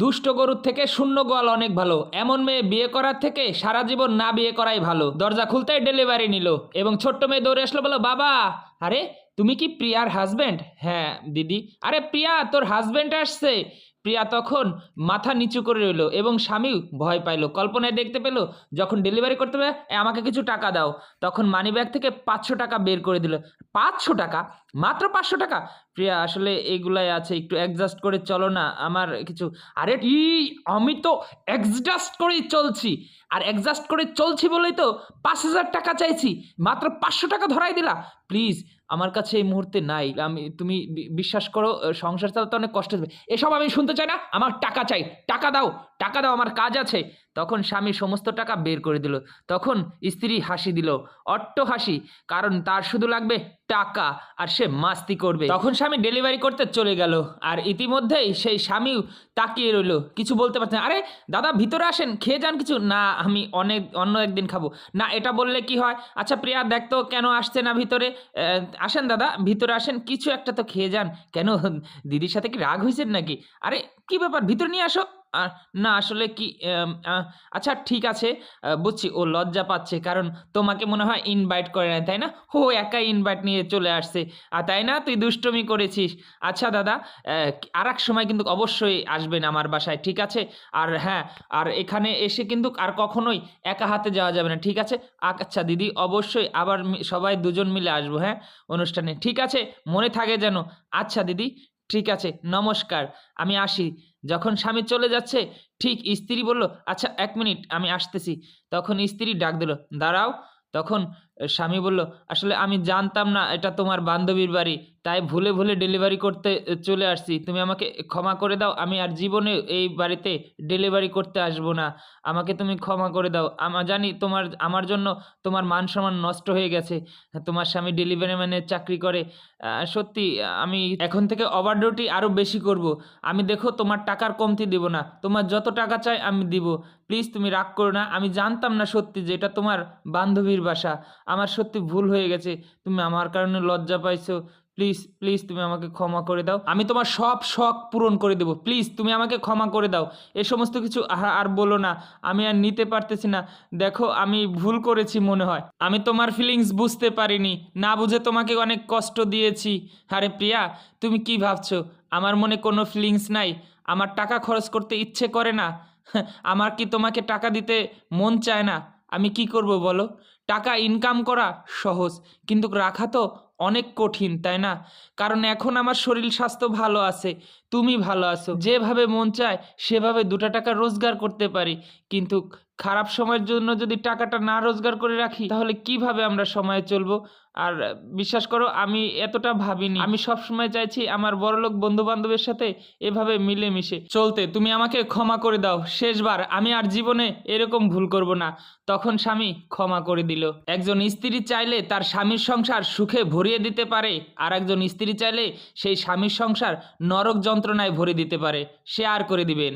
দুষ্ট গরুর থেকে শূন্য গোয়াল অনেক ভালো। এমন মেয়ে বিয়ে করার থেকে সারা জীবন না বিয়ে করাই ভালো। দরজা খুলতেই ডেলিভারি নিল এবং ছোট্ট মেয়ে দৌড়ে আসলো, বলো বাবা। আরে তুমি কি প্রিয়ার হাজবেন্ড? হ্যাঁ দিদি। আরে প্রিয়া, তোর হাজবেন্ড আসছে। প্রিয়া তখন মাথা নিচু করে রইল এবং স্বামী ভয় পাইল, কল্পনায় দেখতে পেল যখন ডেলিভারি করতে হবে আমাকে কিছু টাকা দাও। তখন মানিব্যাগ থেকে 500 টাকা বের করে দিল। 500 টাকা? মাত্র 500 টাকা? প্রিয়া আসলে এগুলাই আছে, একটু অ্যাডজাস্ট করে চলো না, আমার কিছু। আরে আমি তো অ্যাডজাস্ট করেই চলছি, আর অ্যাডজাস্ট করে চলছি বলেই তো 5,000 টাকা চাইছি, মাত্র 500 টাকা ধরাই দিলা। প্লিজ, আমার কাছে এই মুহূর্তে নাই। তুমি বিশ্বাস করো, সংসার চালাতে অনেক কষ্ট হবে। এসব আমি শুনতে চাই না, আমার টাকা চাই। টাকা দাও, টাকা দাও, আমার কাজ আছে। তখন স্বামী সমস্ত টাকা বের করে দিল। তখন স্ত্রী হাসি দিল, অট্ট হাসি, কারণ তার শুধু লাগবে টাকা আর সে মাস্তি করবে। তখন স্বামী ডেলিভারি করতে চলে গেল, আর ইতিমধ্যেই সেই স্বামীও তাকিয়ে রইল, কিছু বলতে পারছে না। আরে দাদা ভিতরে আসেন, খেয়ে যান কিছু। না, আমি অন্য একদিন খাবো। না, এটা বললে কি হয়? আচ্ছা প্রিয়া, দেখ তো কেন আসছে না ভিতরে। আসেন দাদা, ভিতরে আসেন, কিছু একটা তো খেয়ে যান। কেন, দিদির সাথে কি রাগ হয়েছেন নাকি? আরে কি ব্যাপার, ভিতরে নিয়ে আসো। না আসলে কি, আচ্ছা ঠিক আছে, বুঝছি ও লজ্জা পাচ্ছে, কারণ তোমাকে মনে হয় ইনভাইট করে না, তাই না? ও একাই ইনভাইট নিয়ে চলে আসছে, আর তাই না, তুই দুষ্টুমি করেছিস। আচ্ছা দাদা, আর এক সময় কিন্তু অবশ্যই আসবেন আমার বাসায়, ঠিক আছে? আর হ্যাঁ, আর এখানে এসে কিন্তু আর কখনোই একা হাতে যাওয়া যাবে না, ঠিক আছে? আচ্ছা দিদি, অবশ্যই আবার সবাই দুজন মিলে আসবো, হ্যাঁ, অনুষ্ঠানে, ঠিক আছে? মনে থাকে যেন। আচ্ছা দিদি, ঠিক আছে, নমস্কার, আমি আসি। যখন স্বামী চলে যাচ্ছে, ঠিক স্ত্রী বলল, আচ্ছা 1 মিনিট, আমি আসতেছি। তখন স্ত্রী ডাক দিল, দাঁড়াও। তখন স্বামী বলল, আসলে আমি জানতাম না এটা তোমার বান্ধবীর বাড়ি, তাই ভুলে ভুলে ডেলিভারি করতে চলে আসছি। তুমি আমাকে ক্ষমা করে দাও, আমি আর জীবনে এই বাড়িতে ডেলিভারি করতে আসবো না। আমাকে তুমি ক্ষমা করে দাও। জানি আমার জন্য তোমার মান সম্মান নষ্ট হয়ে গেছে। তোমার স্বামী ডেলিভারি ম্যানের চাকরি করে। সত্যি আমি এখন থেকে ওভার ডিউটি আরও বেশি করব। আমি দেখো তোমার টাকার কমতি দিব না, তোমার যত টাকা চাই আমি দিব। প্লিজ তুমি রাগ করো না, আমি জানতাম না সত্যি যে এটা তোমার বান্ধবীর বাসা। আমার সত্যি ভুল হয়ে গেছে, তুমি আমার কারণে লজ্জা পাইছো। প্লিজ প্লিজ তুমি আমাকে ক্ষমা করে দাও, আমি তোমার সব শখ পূরণ করে দেবো। প্লিজ তুমি আমাকে ক্ষমা করে দাও, এ সমস্ত কিছু আর বলো না, আমি আর নিতে পারতেছি না। দেখো আমি ভুল করেছি মনে হয়, আমি তোমার ফিলিংস বুঝতে পারিনি, না বুঝে তোমাকে অনেক কষ্ট দিয়েছি। আরে প্রিয়া, তুমি কি ভাবছো আমার মনে কোনো ফিলিংস নাই? আমার টাকা খরচ করতে ইচ্ছে করে না? আমার কি তোমাকে টাকা দিতে মন চায় না? আমি কি করব বলো? টাকা ইনকাম করা সহজ, কিন্তু রাখা তো অনেক কঠিন, তাই না? কারণ এখন আমার শরীর স্বাস্থ্য ভালো আছে, তুমি ভালো আছো, যেভাবে মন চায় সেভাবে 2টা টাকা রোজগার করতে পারি। কিন্তু খারাপ সময়ের জন্য যদি টাকাটা না রোজগার করে রাখি, তাহলে কিভাবে আমরা সময়ে চলবো? আর বিশ্বাস করো, আমি এতটা ভাবিনি। আমি সবসময় চাইছি আমার বড়লোক বন্ধু বান্ধবের সাথে এভাবে মিলেমিশে চলতে। তুমি আমাকে ক্ষমা করে দাও, শেষবার, আমি আর জীবনে এরকম ভুল করব না। তখন স্বামী ক্ষমা করে দিল। একজন স্ত্রী চাইলে তার স্বামীর সংসার সুখে ভরিয়ে দিতে পারে, আর একজন স্ত্রী চাইলে সেই স্বামীর সংসার নরক যন্ত্রণায় ভরে দিতে পারে। শেয়ার করে দিবেন।